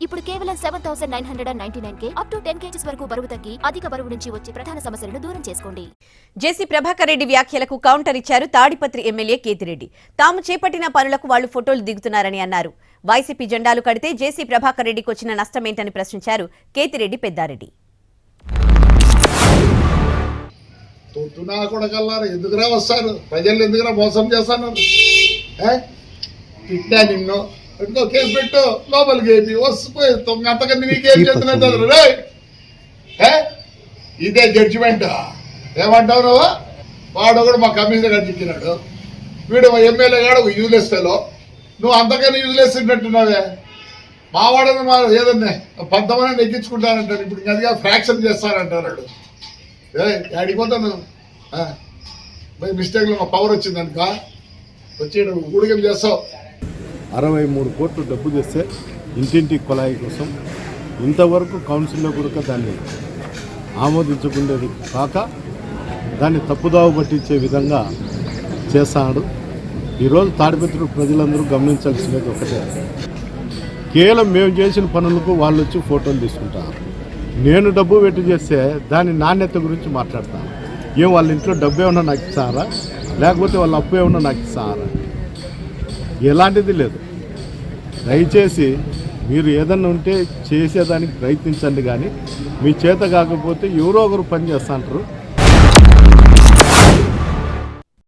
ఇప్పుడు కేవలం 7,999 up to 10 kgs వరకు బరువు తగ్గి అధిక బరువు నుంచి వచ్చే ప్రధాన సమస్యలను దూరం చేసుకోండి. జేసీ ప్రభాకర్ రెడ్డి వ్యాఖ్యలకు కౌంటర్ ఇచ్చారు తాడిపత్రి ఎమ్మెల్యే కేతిరెడ్డి. తాము చేపట్టిన పనులకు వాళ్లు ఫోటోలు దిగుతున్నారని అన్నారు. వైసీపీ జెండాలు కడితే జేసీ ప్రభాకర్ రెడ్డికి వచ్చిన నష్టమేంటని ప్రశ్నించారు కేతిరెడ్డి పెద్దారెడ్డి. ఎందుకురా వస్తారు ప్రజలు ఎందుకురా మోసం చేస్తాను తిట్టా నిన్ను పెట్టుకో కేసు పెట్టు లోపలికి వేపి వస్తుపోయి అంతకన్నా నీకేం చేస్తున్నా ఇదే జడ్జిమెంట్ ఏమంటావు నువ్వు వాడు కూడా మా కమిషనర్ గారు చెప్పినాడు వీడు మా ఎమ్మెల్యే గాడు యూజ్లెస్ ఫెలో నువ్వు అంతకన్నా యూజ్లెస్ ఉన్నట్టున్నావే మా వాడని మా ఏదన్నా 10 మందిని ఎక్కించుకుంటానంటాడు ఇప్పుడు అదిగా ఫ్రాక్షన్ చేస్తానంటాడు అడిగిపోతాను బై మిస్టేక్లో మా పవర్ వచ్చిందనుక వచ్చి ఊడిగం చేస్తావు. 63 కోట్లు డబ్బు తెస్తే ఇంటింటి కుళాయి కోసం ఇంతవరకు కౌన్సిల్లో కూడా దాన్ని ఆమోదించకుండేది కాక దాన్ని తప్పుదావ పట్టించే విధంగా చేస్తాడు. ఈరోజు తాడిపత్రి ప్రజలందరూ గమనించాల్సినది ఒకటే, కేవలం మేము చేసిన పనులకు వాళ్ళు వచ్చి ఫోటోలు తీసుకుంటారు. నేను డబ్బు పెట్టి చేస్తే దాని నాణ్యత గురించి మాట్లాడతాను. ఏం వాళ్ళ ఇంట్లో డబ్బు ఏమన్నా నాకు ఇస్తారా లేకపోతే వాళ్ళ అప్పు ఏమన్నా నాకు ఇస్తారా? ఎలాంటిది లేదు. దయచేసి మీరు ఏదన్నా ఉంటే చేసేదానికి ప్రయత్నించండి, కానీ మీ చేత కాకపోతే ఎవరో ఒకరు పని చేస్తూ ఉంటారు.